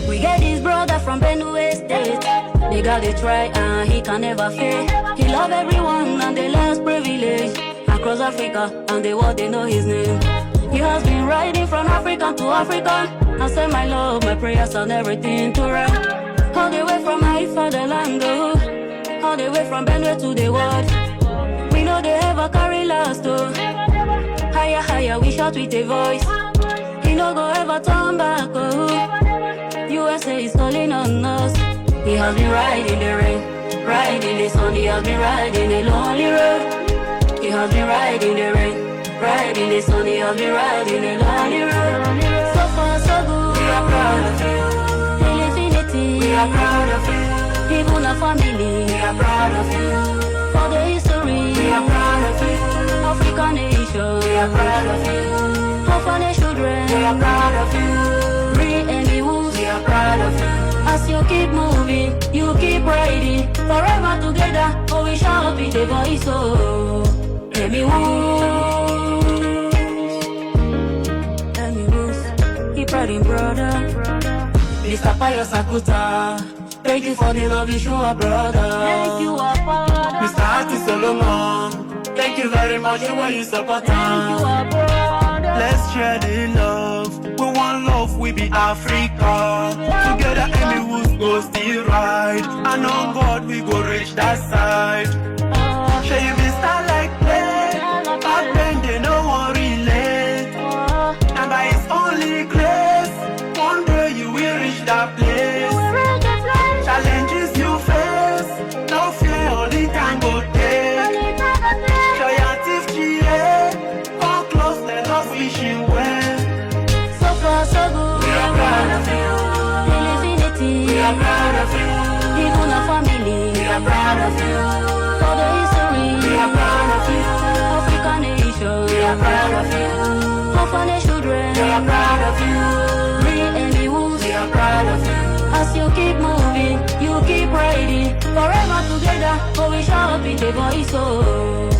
We get this brother from Benue State. They gotta try and he can never fail. He love everyone and they less privilege. Across Africa and the world they know his name. He has been riding from African to African. I send my love, my prayers and everything to her. All the way from my fatherland, oh. All the way from Benue to the world. We know they ever carry last, oh. Higher, higher, we shout with a voice. He no go ever turn back, oh. USA is calling on us. He has been riding the rain, riding the sun. He has been riding the lonely road. He has been riding the rain, riding the sun. He has been riding the lonely road. So far so good. We are proud of you. Till infinity. We are proud of you. Even our family. We are proud of you. For the history. We are proud of you. African nation. We are proud of you. Orphanage children. We are proud of you. Real Emmy Woods. We are proud of you. As you keep moving, you keep riding. Forever together, oh we shall be the voice, oh. Emmy Woods. Emmy Woods. Keep riding, brother. Mr. Payo Sakuta. Thank you for the love you show, brother. Thank you, brother. Mr. Ati Solomon. Thank you very much for what you support. Thank you, brother. Let's share the love. We want love, we be Africa. Together, Emmy Woods go still ride. And on God, we go reach that side. Shall you be star like play? Back then, they no one relate. And by His only grace, one day you will reach that place. Challenges you face, no fear, only time go take. Show your teeth, GA. Come close, let us wish you well. So far so good. We are proud of you. Till infinity. We are proud of you. Even our family. We are proud of you. For the history. We are proud of you. African nation. We are proud of you. Orphanage children. We are proud of you. Real Emmy Woods. We are proud of you. As you keep moving, you keep riding. Forever together, oh we shall be the voice, oh.